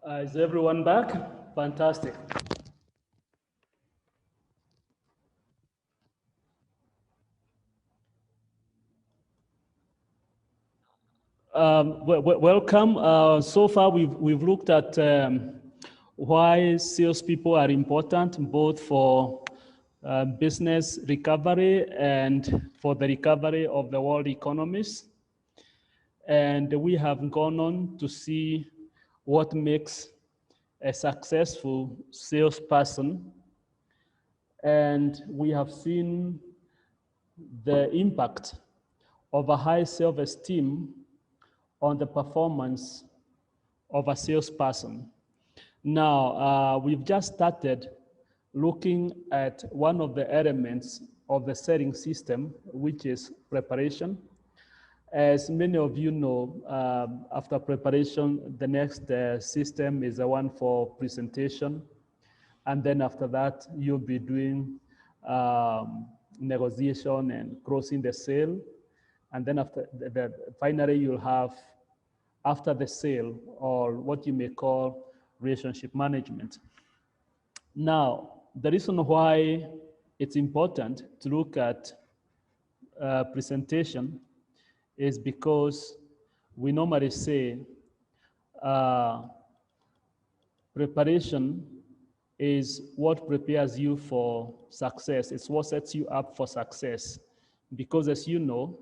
Is everyone back? Fantastic. Welcome. So far, we've looked at why salespeople are important, both for business recovery and for the recovery of the world economies. And we have gone on to see what makes a successful salesperson. And we have seen the impact of a high self-esteem on the performance of a salesperson. Now, we've just started looking at one of the elements of the selling system, which is preparation. As many of you know, after preparation, the next system is the one for presentation. And then after that, you'll be doing negotiation and closing the sale. And then finally, you'll have after the sale, or what you may call relationship management. Now, the reason why it's important to look at presentation is because we normally say preparation is what prepares you for success. It's what sets you up for success. Because as you know,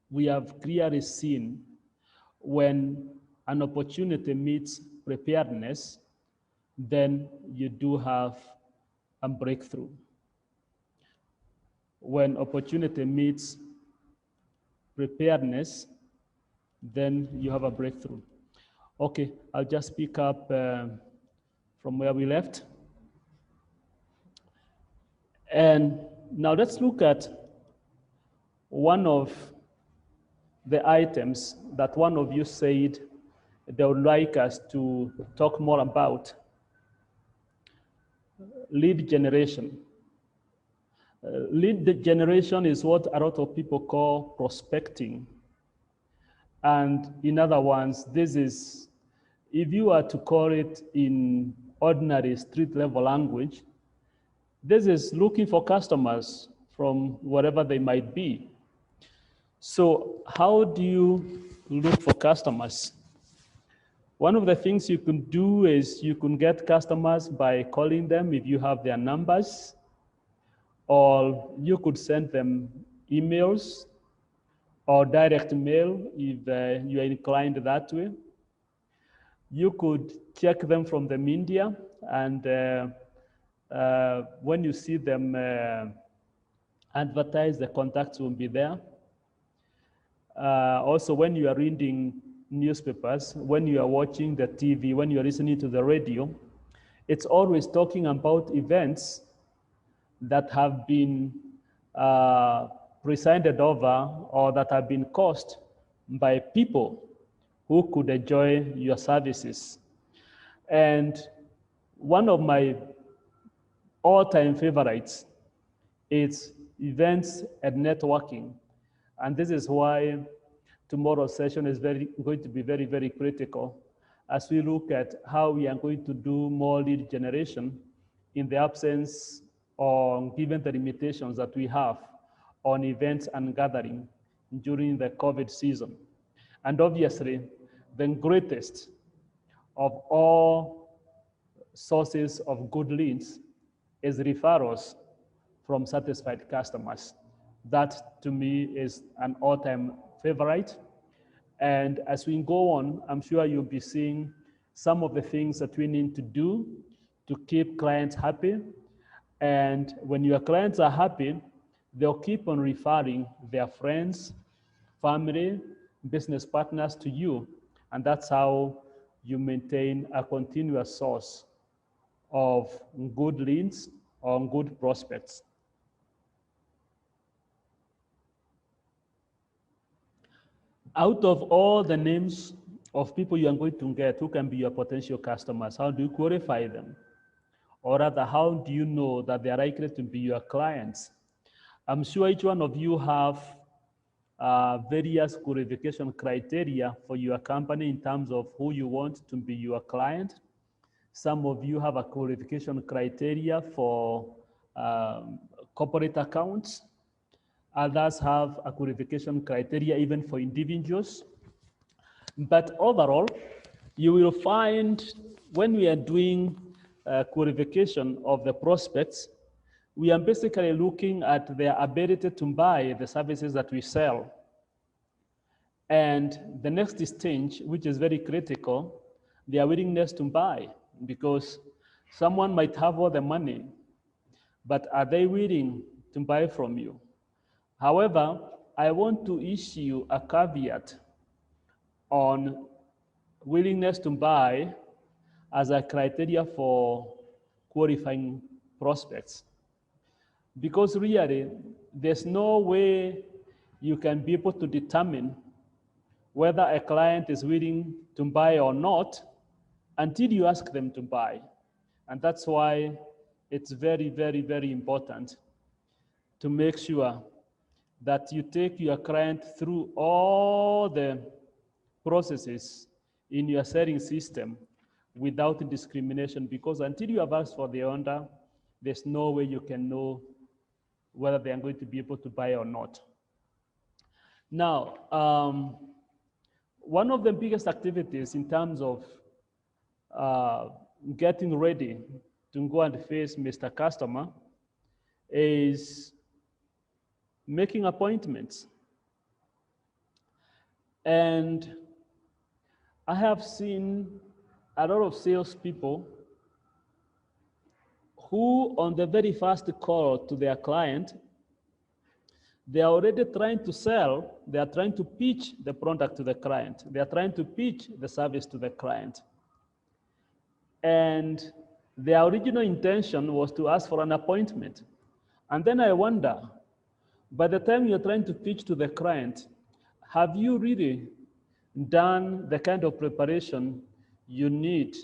we have clearly seen when an opportunity meets preparedness, then you do have a breakthrough. When opportunity meets preparedness, then you have a breakthrough. Okay, I'll just pick up from where we left. And now let's look at one of the items that one of you said they would like us to talk more about: lead generation. Lead generation is what a lot of people call prospecting. And in other words, this is, if you are to call it in ordinary street level language, this is looking for customers from wherever they might be. So how do you look for customers? One of the things you can do is you can get customers by calling them if you have their numbers, or you could send them emails or direct mail if you are inclined that way. You could check them from the media, and when you see them advertised, the contacts will be there. Also, when you are reading newspapers, when you are watching the TV, when you are listening to the radio, it's always talking about events that have been presided over or that have been caused by people who could enjoy your services. And one of my all-time favorites is events and networking. And this is why tomorrow's session is going to be very, very critical as we look at how we are going to do more lead generation in the absence or given the limitations that we have on events and gathering during the COVID season. And obviously, the greatest of all sources of good leads is referrals from satisfied customers. That, to me, is an all-time favorite. And as we go on, I'm sure you'll be seeing some of the things that we need to do to keep clients happy. And when your clients are happy, they'll keep on referring their friends, family, business partners to you. And that's how you maintain a continuous source of good leads or good prospects. Out of all the names of people you are going to get who can be your potential customers, how do you qualify them? Or rather, how do you know that they are likely to be your clients? I'm sure each one of you have various qualification criteria for your company in terms of who you want to be your client. Some of you have a qualification criteria for corporate accounts. Others have a qualification criteria even for individuals. But overall, you will find when we are doing qualification of the prospects, we are basically looking at their ability to buy the services that we sell. And the next stage, which is very critical, their willingness to buy, because someone might have all the money, but are they willing to buy from you? However, I want to issue a caveat on willingness to buy as a criteria for qualifying prospects. Because really, there's no way you can be able to determine whether a client is willing to buy or not until you ask them to buy. And that's why it's very, very, very important to make sure that you take your client through all the processes in your selling system without discrimination, because until you have asked for the order, there's no way you can know whether they are going to be able to buy or not. Now, one of the biggest activities in terms of getting ready to go and face Mr. Customer is making appointments. And I have seen a lot of salespeople who, on the very first call to their client, they are already trying to sell, they are trying to pitch the product to the client, they are trying to pitch the service to the client. And their original intention was to ask for an appointment. And then I wonder, by the time you're trying to pitch to the client, have you really done the kind of preparation you need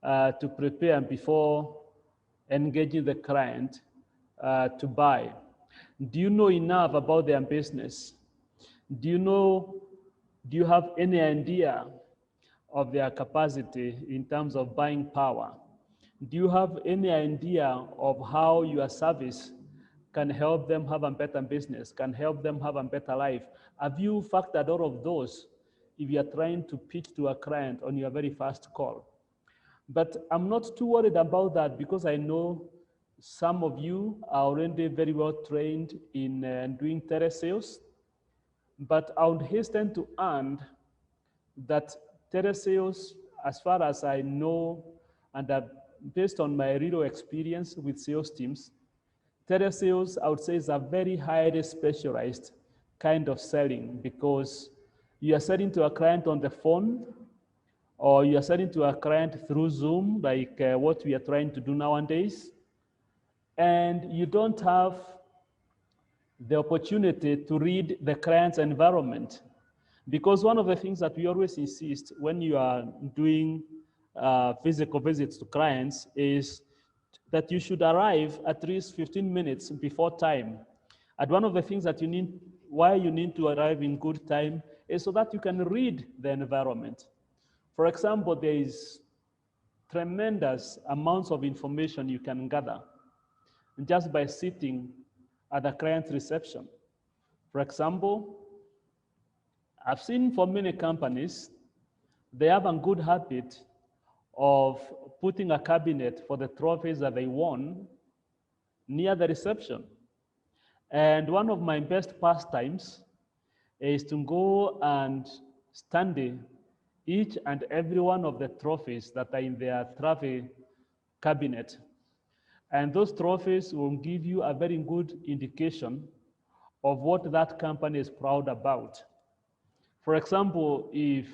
to prepare before engaging the client to buy? Do you know enough about their business? Do you have any idea of their capacity in terms of buying power? Do you have any idea of how your service can help them have a better business, can help them have a better life? Have you factored all of those if you are trying to pitch to a client on your very first call? But I'm not too worried about that, because I know some of you are already very well trained in doing telesales. But I would hasten to add that telesales, as far as I know, and based on my real experience with sales teams, telesales, I would say, is a very highly specialized kind of selling, because you are selling to a client on the phone, or you are selling to a client through Zoom, like what we are trying to do nowadays, and you don't have the opportunity to read the client's environment. Because one of the things that we always insist when you are doing physical visits to clients is that you should arrive at least 15 minutes before time. And one of the things that why you need to arrive in good time is so that you can read the environment. For example, there is tremendous amounts of information you can gather just by sitting at the client's reception. For example, I've seen for many companies, they have a good habit of putting a cabinet for the trophies that they won near the reception. And one of my best pastimes is to go and study each and every one of the trophies that are in their trophy cabinet. And those trophies will give you a very good indication of what that company is proud about. For example, if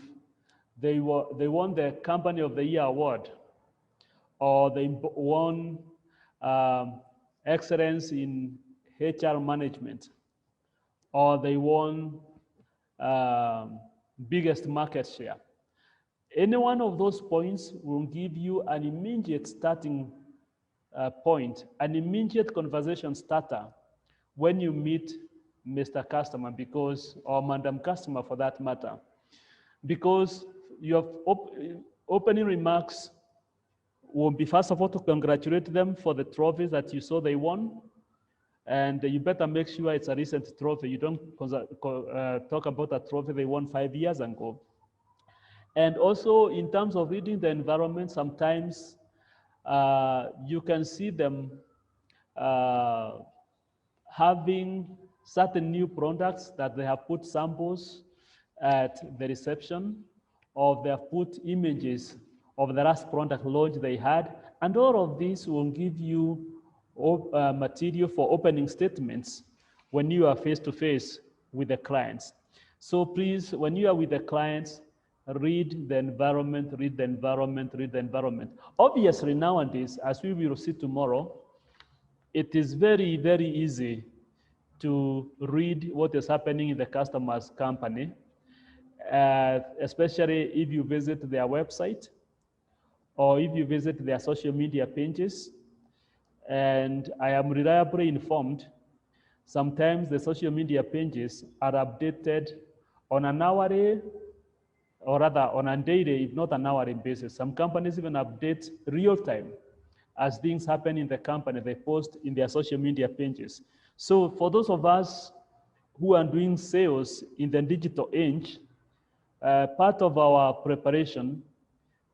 they won the Company of the Year award, or they won excellence in HR management, or they won biggest market share, any one of those points will give you an immediate starting point, an immediate conversation starter when you meet Mr. Customer, because, or Madam Customer for that matter, because your opening remarks will be, first of all, to congratulate them for the trophies that you saw they won. And you better make sure it's a recent trophy. You don't talk about a trophy they won 5 years ago. And also, in terms of reading the environment, sometimes you can see them having certain new products that they have put samples at the reception, or they have put images of the last product launch they had. And all of this will give you material for opening statements when you are face-to-face with the clients. So please, when you are with the clients, read the environment, read the environment, read the environment. Obviously, nowadays, as we will see tomorrow, it is very, very easy to read what is happening in the customer's company, especially if you visit their website or if you visit their social media pages. And I am reliably informed, sometimes the social media pages are updated on an hourly, or rather on a daily, if not an hourly basis. Some companies even update real time. As things happen in the company, they post in their social media pages. So for those of us who are doing sales in the digital age, part of our preparation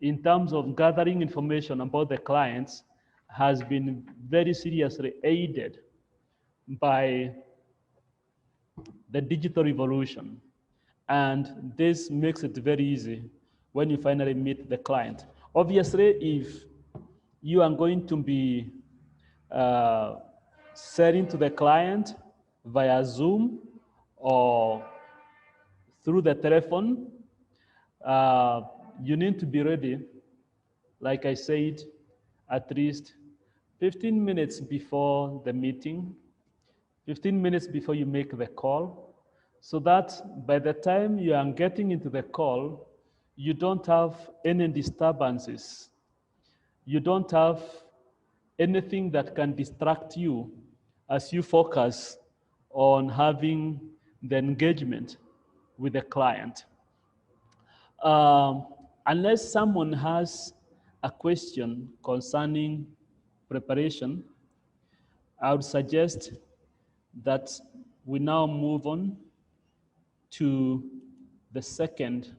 in terms of gathering information about the clients has been very seriously aided by the digital revolution. And this makes it very easy when you finally meet the client. Obviously, if you are going to be selling to the client via Zoom or through the telephone, you need to be ready, like I said, at least 15 minutes before the meeting, 15 minutes before you make the call, so that by the time you are getting into the call, you don't have any disturbances. You don't have anything that can distract you as you focus on having the engagement with the client. Unless someone has a question concerning preparation, I would suggest that we now move on to the second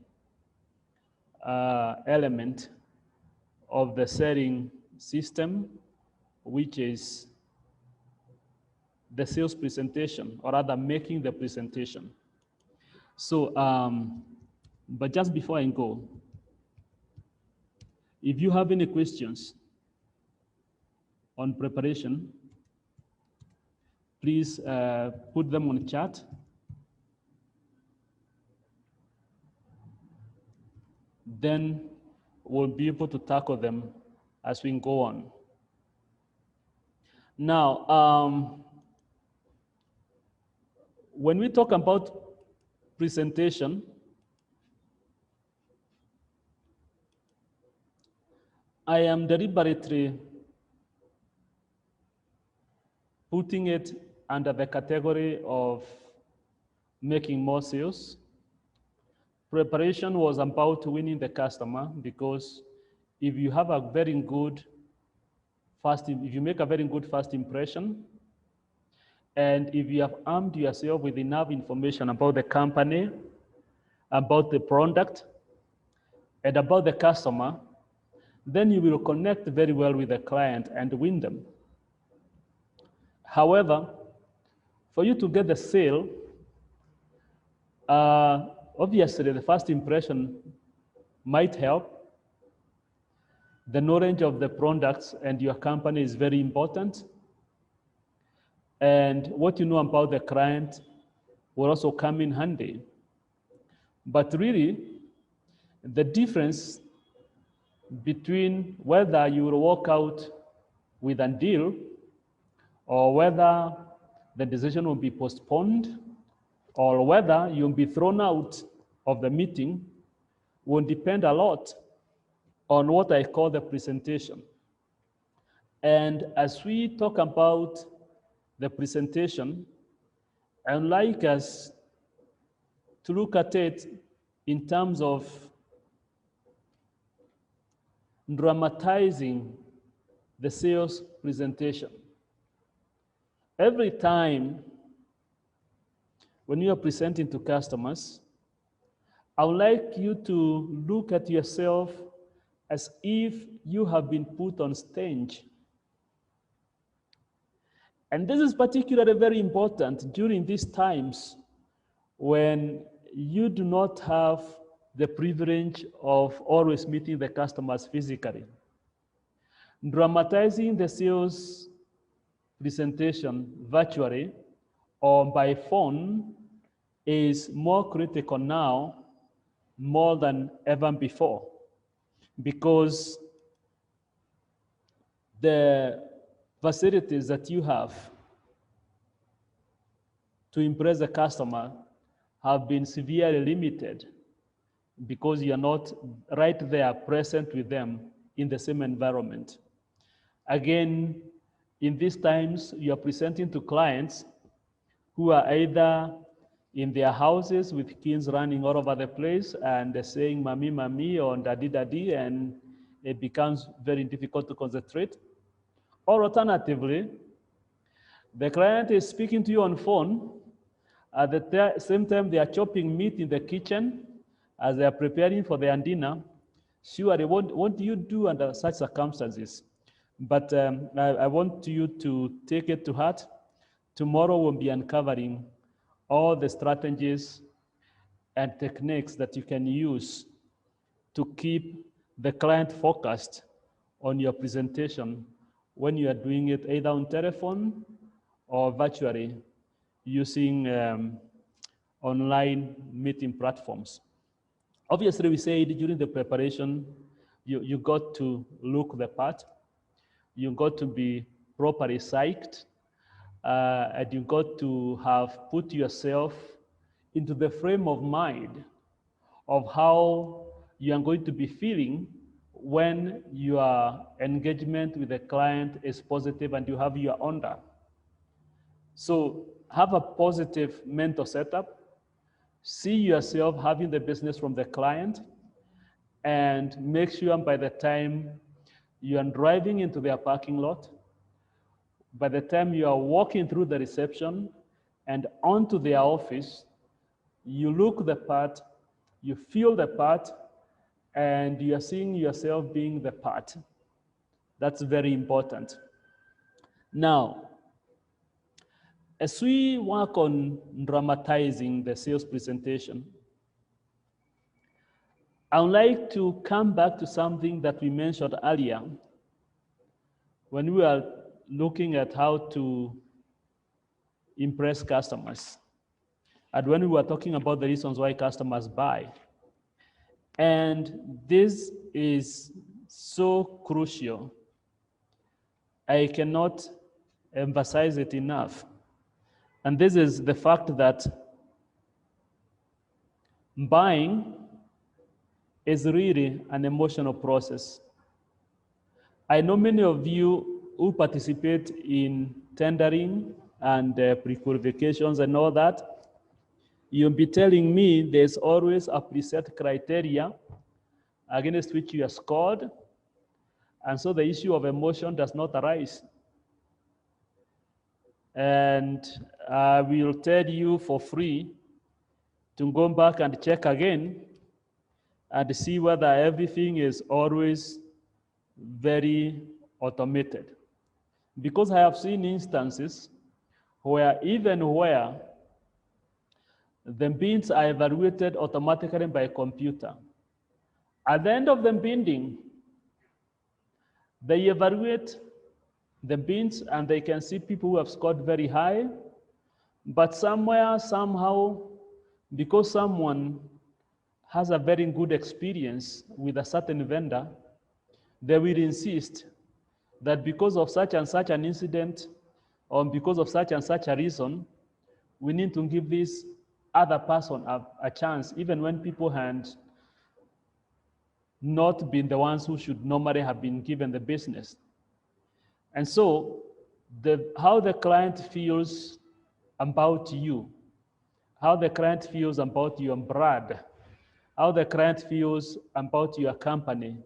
element of the selling system, which is the sales presentation, or rather making the presentation. So, but just before I go, if you have any questions on preparation, please put them on chat. Then we'll be able to tackle them as we go on. Now, when we talk about presentation, I am deliberately putting it under the category of making more sales. Preparation was about winning the customer, because if you have a very good if you make a very good first impression, and if you have armed yourself with enough information about the company, about the product, and about the customer, then you will connect very well with the client and win them. However, for you to get the sale, obviously the first impression might help. The knowledge of the products and your company is very important. And what you know about the client will also come in handy. But really, the difference between whether you will walk out with a deal or whether the decision will be postponed or whether you'll be thrown out of the meeting will depend a lot on what I call the presentation. And as we talk about the presentation, I would like us to look at it in terms of dramatizing the sales presentation. Every time when you are presenting to customers, I would like you to look at yourself as if you have been put on stage. And this is particularly very important during these times when you do not have the privilege of always meeting the customers physically. Dramatizing the sales presentation virtually or by phone is more critical now more than ever before, because the facilities that you have to impress the customer have been severely limited because you're not right there present with them in the same environment. Again, in these times, you are presenting to clients who are either in their houses with kids running all over the place and saying mommy, mommy, or daddy, daddy, and it becomes very difficult to concentrate. Or alternatively, the client is speaking to you on phone, at the same time they are chopping meat in the kitchen as they are preparing for their dinner. Surely, what do you do under such circumstances? But I want you to take it to heart. Tomorrow we'll be uncovering all the strategies and techniques that you can use to keep the client focused on your presentation when you are doing it either on telephone or virtually using online meeting platforms. Obviously, we said during the preparation, you got to look the part, you got to be properly psyched, and you got to have put yourself into the frame of mind of how you are going to be feeling when your engagement with the client is positive and you have your order. So have a positive mental setup, see yourself having the business from the client, and make sure by the time you are driving into their parking lot, by the time you are walking through the reception and onto their office, you look the part, you feel the part, and you are seeing yourself being the part. That's very important. Now, as we work on dramatizing the sales presentation, I would like to come back to something that we mentioned earlier when we were looking at how to impress customers, and when we were talking about the reasons why customers buy. And this is so crucial. I cannot emphasize it enough. And this is the fact that buying is really an emotional process. I know many of you who participate in tendering and pre-qualifications and all that. You'll be telling me there's always a preset criteria against which you are scored, and so the issue of emotion does not arise. And I will tell you for free to go back and check again and see whether everything is always very automated. Because I have seen instances where even where the bids are evaluated automatically by computer, at the end of the bidding, they evaluate the bids and they can see people who have scored very high, but somewhere, somehow, because someone has a very good experience with a certain vendor, they will insist that because of such and such an incident, or because of such and such a reason, we need to give this other person a chance, even when people had not been the ones who should normally have been given the business. And so how the client feels about you how the client feels about your brand, how the client feels about your company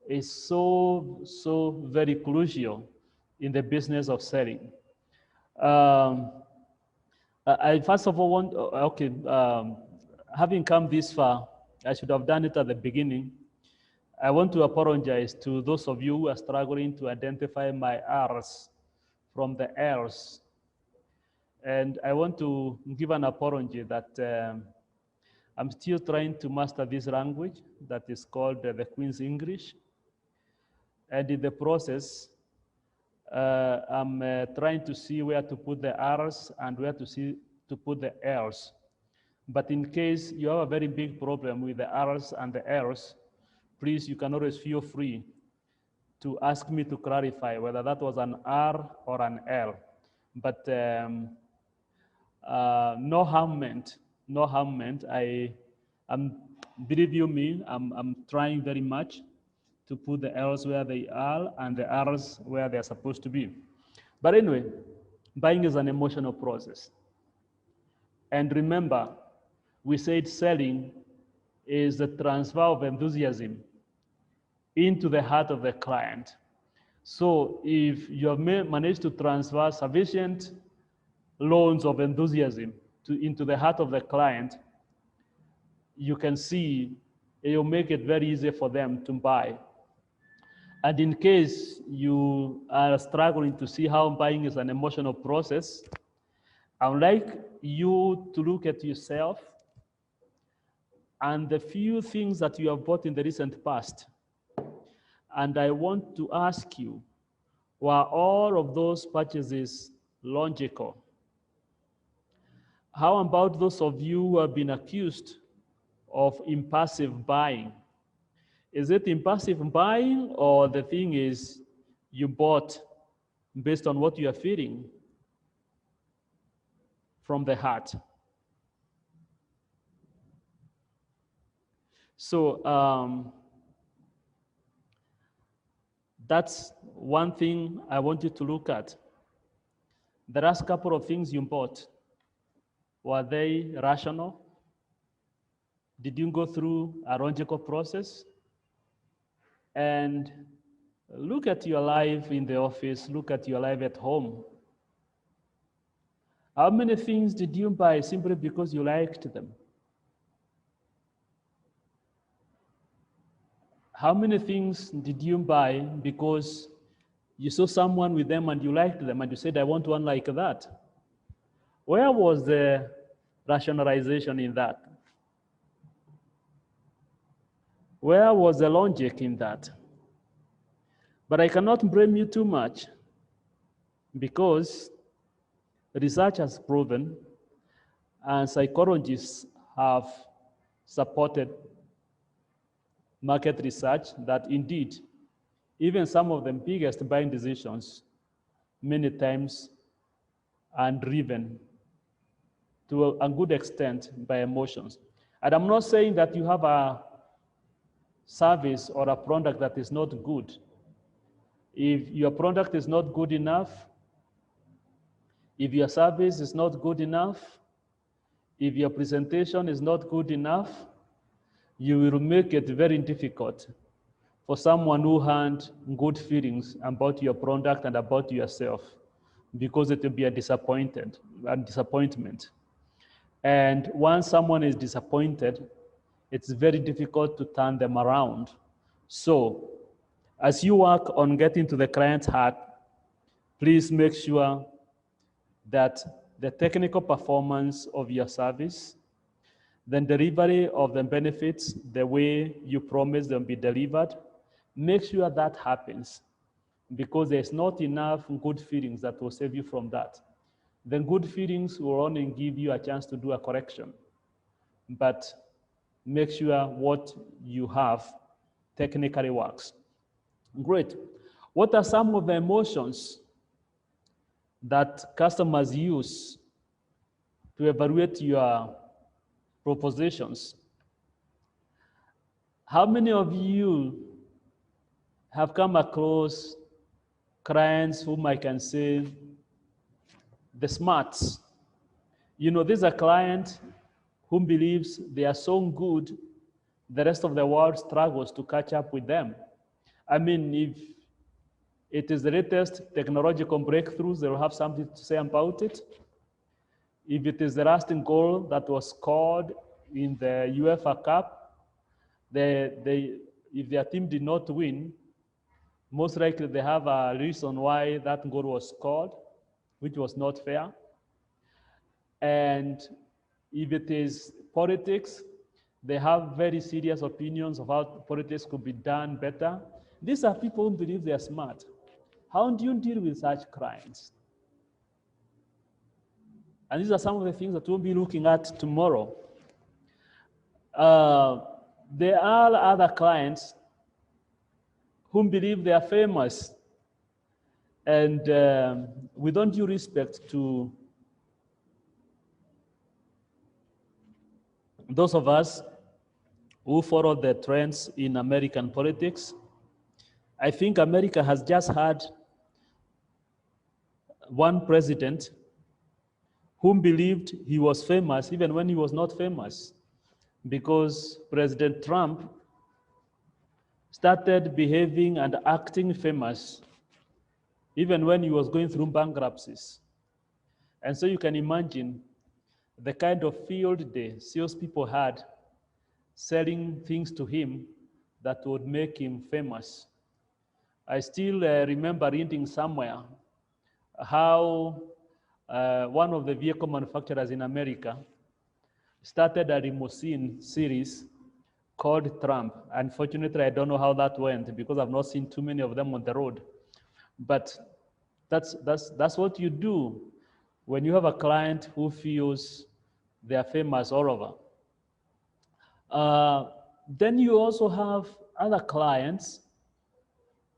is so very crucial in the business of selling. I first of all want, okay, having come this far, I should have done it at the beginning. I want to apologize to those of you who are struggling to identify my R's from the L's. And I want to give an apology that I'm still trying to master this language that is called the Queen's English. And in the process, I'm trying to see where to put the R's and where to put the L's. But in case you have a very big problem with the R's and the L's, please, you can always feel free to ask me to clarify whether that was an R or an L. But no harm meant, no harm meant. Believe you me, I'm trying very much to put the L's where they are and the R's where they're supposed to be. But anyway, buying is an emotional process. And remember, we said selling is the transfer of enthusiasm into the heart of the client. So if you have managed to transfer sufficient loans of enthusiasm into the heart of the client, you can see it will make it very easy for them to buy. And in case you are struggling to see how buying is an emotional process, I would like you to look at yourself and the few things that you have bought in the recent past. And I want to ask you, were all of those purchases logical? How about those of you who have been accused of impulsive buying? Is it impulsive buying, or the thing is you bought based on what you are feeling from the heart? So that's one thing I want you to look at. The last couple of things you bought, were they rational? Did you go through a logical process? And look at your life in the office, look at your life at home. How many things did you buy simply because you liked them? How many things did you buy because you saw someone with them and you liked them and you said, I want one like that? Where was the rationalization in that? Where was the logic in that? But I cannot blame you too much, because research has proven and psychologists have supported market research that indeed, even some of the biggest buying decisions many times are driven to a good extent by emotions. And I'm not saying that you have a service or a product that is not good. If your product is not good enough, if your service is not good enough, if your presentation is not good enough, you will make it very difficult for someone who had good feelings about your product and about yourself, because it will be a disappointment. And once someone is disappointed, it's very difficult to turn them around. So as you work on getting to the client's heart, please make sure that the technical performance of your service, the delivery of the benefits, the way you promise them be delivered, make sure that happens, because there's not enough good feelings that will save you from that. The good feelings will only give you a chance to do a correction, but make sure what you have technically works. Great. What are some of the emotions that customers use to evaluate your propositions? How many of you have come across clients whom I can say the smarts? You know, this is a client who believes they are so good, the rest of the world struggles to catch up with them. I mean, if it is the latest technological breakthroughs, they will have something to say about it. If it is the last goal that was scored in the UEFA Cup, if their team did not win, most likely they have a reason why that goal was scored, which was not fair. And if it is politics, they have very serious opinions of how politics could be done better. These are people who believe they are smart. How do you deal with such clients? And these are some of the things that we'll be looking at tomorrow. There are other clients who believe they are famous, and with all due respect to those of us who follow the trends in American politics, I think America has just had one president whom believed he was famous even when he was not famous, because President Trump started behaving and acting famous even when he was going through bankruptcies. And so you can imagine the kind of field day salespeople had selling things to him that would make him famous. I still remember reading somewhere how one of the vehicle manufacturers in America started a limousine series called Trump. Unfortunately, I don't know how that went because I've not seen too many of them on the road. But that's what you do when you have a client who feels they are famous all over. Then you also have other clients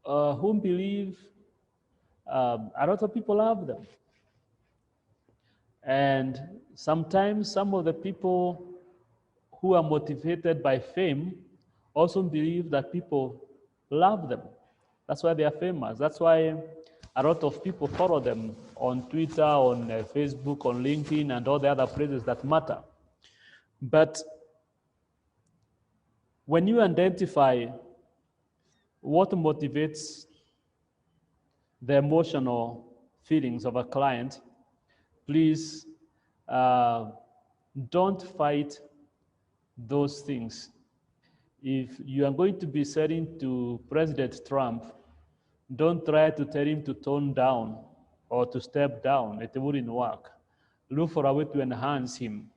who believe a lot of people love them. And sometimes some of the people who are motivated by fame also believe that people love them. That's why they are famous. That's why a lot of people follow them on Twitter, on Facebook, on LinkedIn, and all the other places that matter. But when you identify what motivates the emotional feelings of a client, please don't fight those things. If you are going to be selling to President Trump, don't try to tell him to tone down or to step down. It wouldn't work. Look for a way to enhance him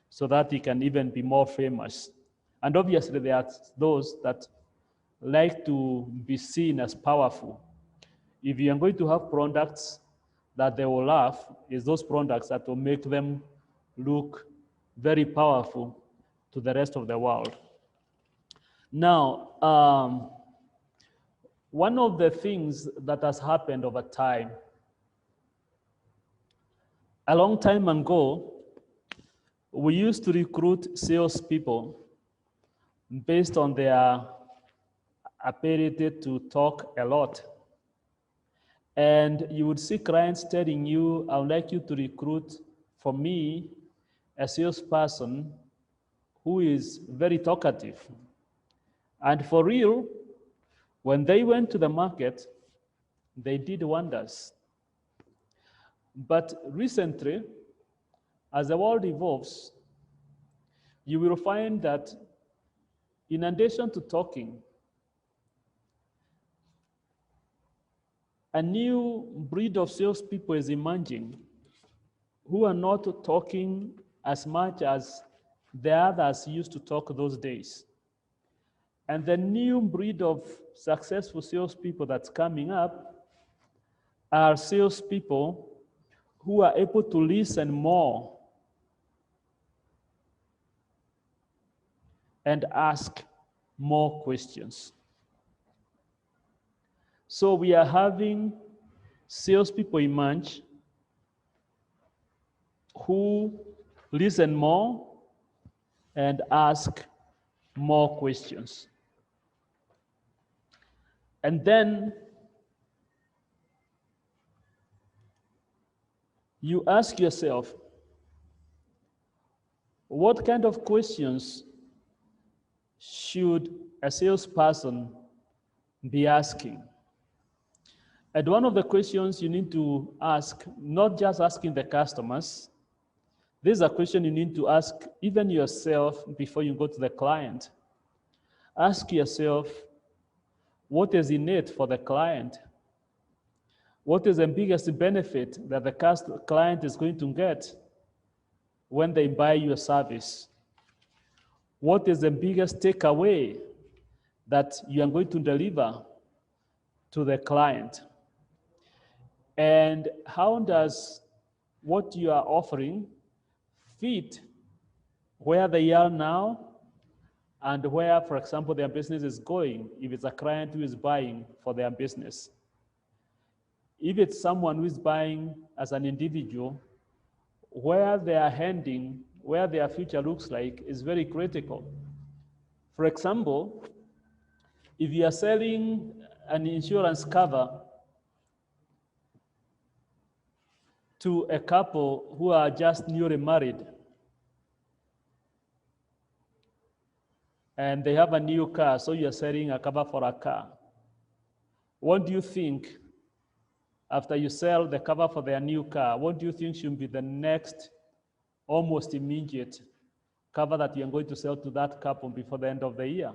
so that he can even be more famous. And obviously, there are those that like to be seen as powerful. If you are going to have products that they will love, is those products that will make them look very powerful to the rest of the world. Now, one of the things that has happened over time, a long time ago, we used to recruit salespeople based on their ability to talk a lot. And you would see clients telling you, I would like you to recruit for me a salesperson who is very talkative. And for real, when they went to the market, they did wonders. But recently, as the world evolves, you will find that in addition to talking, a new breed of salespeople is emerging who are not talking as much as the others used to talk those days. And the new breed of successful salespeople that's coming up are salespeople who are able to listen more and ask more questions. So we are having salespeople emerge who listen more and ask more questions. And then you ask yourself, What kind of questions should a salesperson be asking? And one of the questions you need to ask, not just asking the customers, this is a question you need to ask even yourself before you go to the client. Ask yourself, what is in it for the client? What is the biggest benefit that the client is going to get when they buy your service? What is the biggest takeaway that you are going to deliver to the client? And how does what you are offering fit where they are now and where, for example, their business is going, if it's a client who is buying for their business? If it's someone who is buying as an individual, where they are heading, where their future looks like is very critical. For example, if you are selling an insurance cover to a couple who are just newly married and they have a new car, so you're selling a cover for a car, what do you think, after you sell the cover for their new car, what do you think should be the next almost immediate cover that you're going to sell to that couple before the end of the year?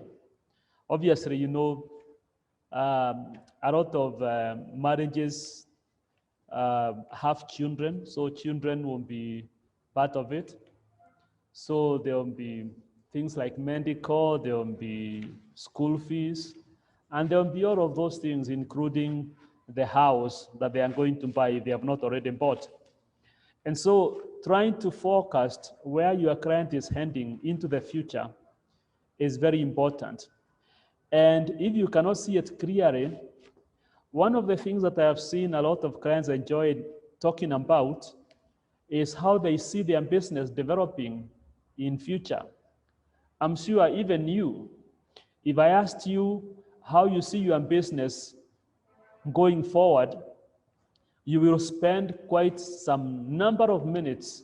Obviously, you know, a lot of marriages have children, so children will be part of it. So there will be things like medical, there will be school fees, and there will be all of those things, including the house that they are going to buy if they have not already bought. And so trying to forecast where your client is heading into the future is very important. And if you cannot see it clearly, one of the things that I have seen a lot of clients enjoy talking about is how they see their business developing in future. I'm sure even you, if I asked you how you see your business going forward, you will spend quite some number of minutes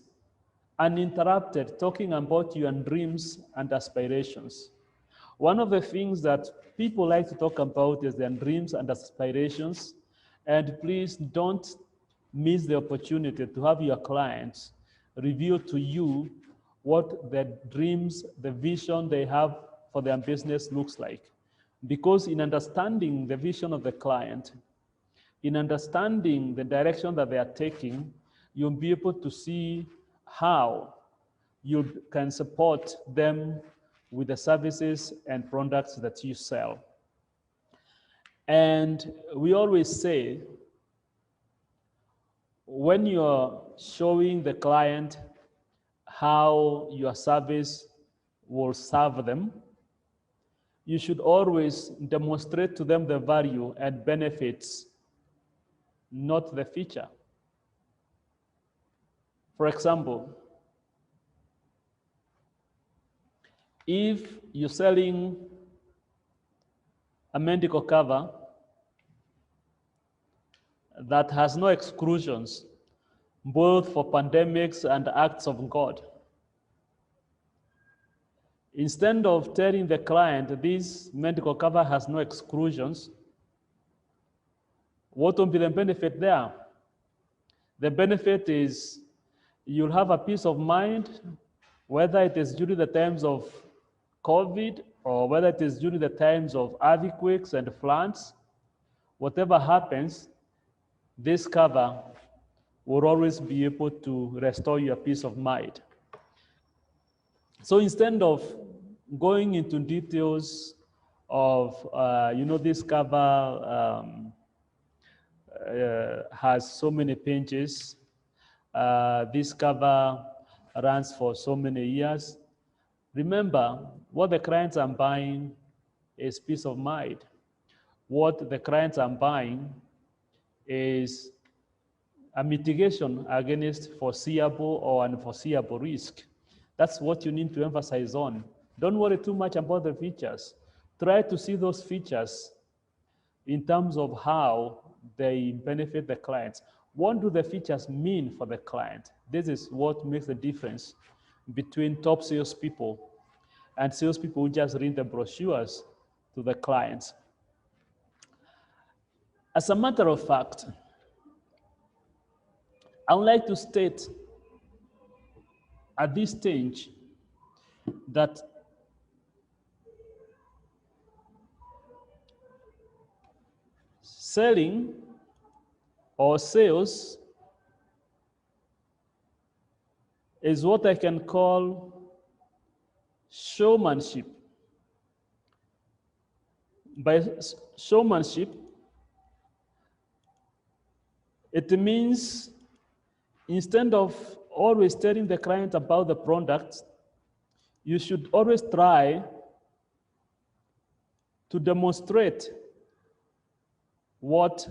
uninterrupted talking about your dreams and aspirations. One of the things that people like to talk about is their dreams and aspirations. And please don't miss the opportunity to have your clients reveal to you what the dreams, the vision they have for their business looks like. Because in understanding the vision of the client, in understanding the direction that they are taking, you'll be able to see how you can support them with the services and products that you sell. And we always say, when you're showing the client how your service will serve them, you should always demonstrate to them the value and benefits, not the feature. For example, if you're selling a medical cover that has no exclusions, both for pandemics and acts of God, instead of telling the client this medical cover has no exclusions, what will be the benefit there? The benefit is you'll have a peace of mind, whether it is during the times of COVID or whether it is during the times of earthquakes and floods. Whatever happens, this cover will always be able to restore your peace of mind. So instead of going into details of, this cover has so many pages, this cover runs for so many years. Remember, what the clients are buying is peace of mind. What the clients are buying is a mitigation against foreseeable or unforeseeable risk. That's what you need to emphasize on. Don't worry too much about the features. Try to see those features in terms of how they benefit the clients. What do the features mean for the client? This is what makes the difference between top salespeople and salespeople who just read the brochures to the clients. As a matter of fact, I would like to state at this stage that selling or sales is what I can call showmanship. By showmanship, it means instead of always telling the client about the product, you should always try to demonstrate what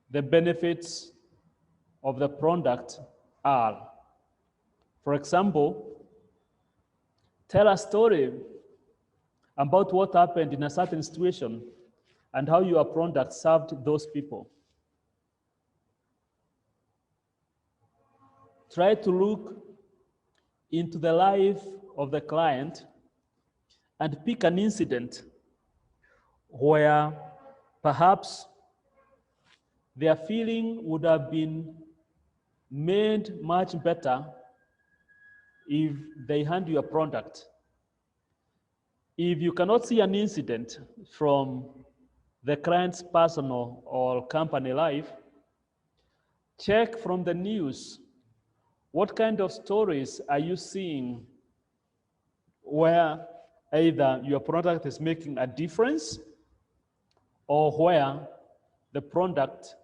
the benefits of the product are. For example, tell a story about what happened in a certain situation and how your product served those people. Try to look into the life of the client and pick an incident where perhaps their feeling would have been made much better if they hand you a product. If you cannot see an incident from the client's personal or company life, check from the news. What kind of stories are you seeing where either your product is making a difference or where the product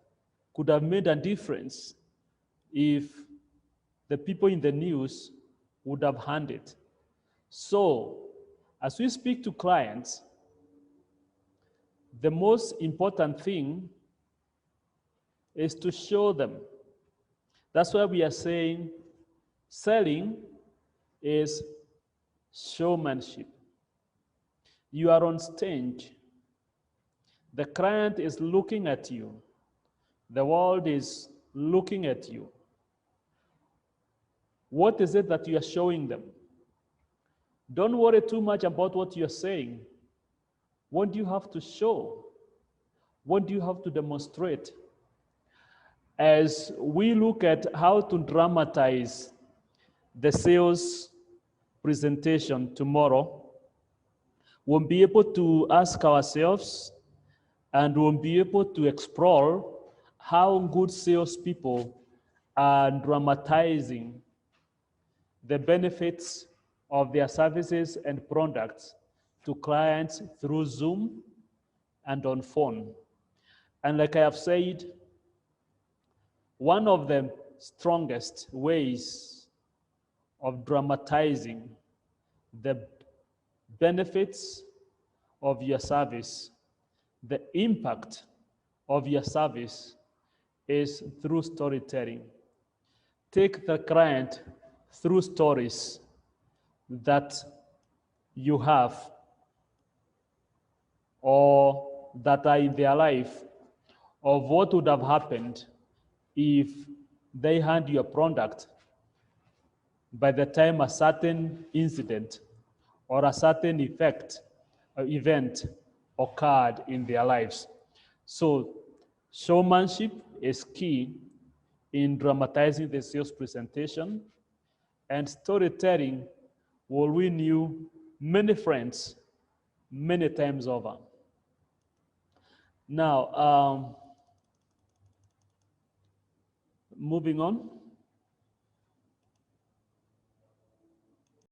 could have made a difference if the people in the news would have handled it? So, as we speak to clients, the most important thing is to show them. That's why we are saying selling is showmanship. You are on stage. The client is looking at you. The world is looking at you. What is it that you are showing them? Don't worry too much about what you're saying. What do you have to show? What do you have to demonstrate? As we look at how to dramatize the sales presentation tomorrow, we'll be able to ask ourselves and we'll be able to explore how good salespeople are dramatizing the benefits of their services and products to clients through Zoom and on phone. And like I have said, one of the strongest ways of dramatizing the benefits of your service, the impact of your service, is through storytelling. Take the client through stories that you have or that are in their life of what would have happened if they hand you a product by the time a certain incident or a certain event occurred in their lives. So showmanship is key in dramatizing the sales presentation, and storytelling will win you many friends many times over. Now, moving on.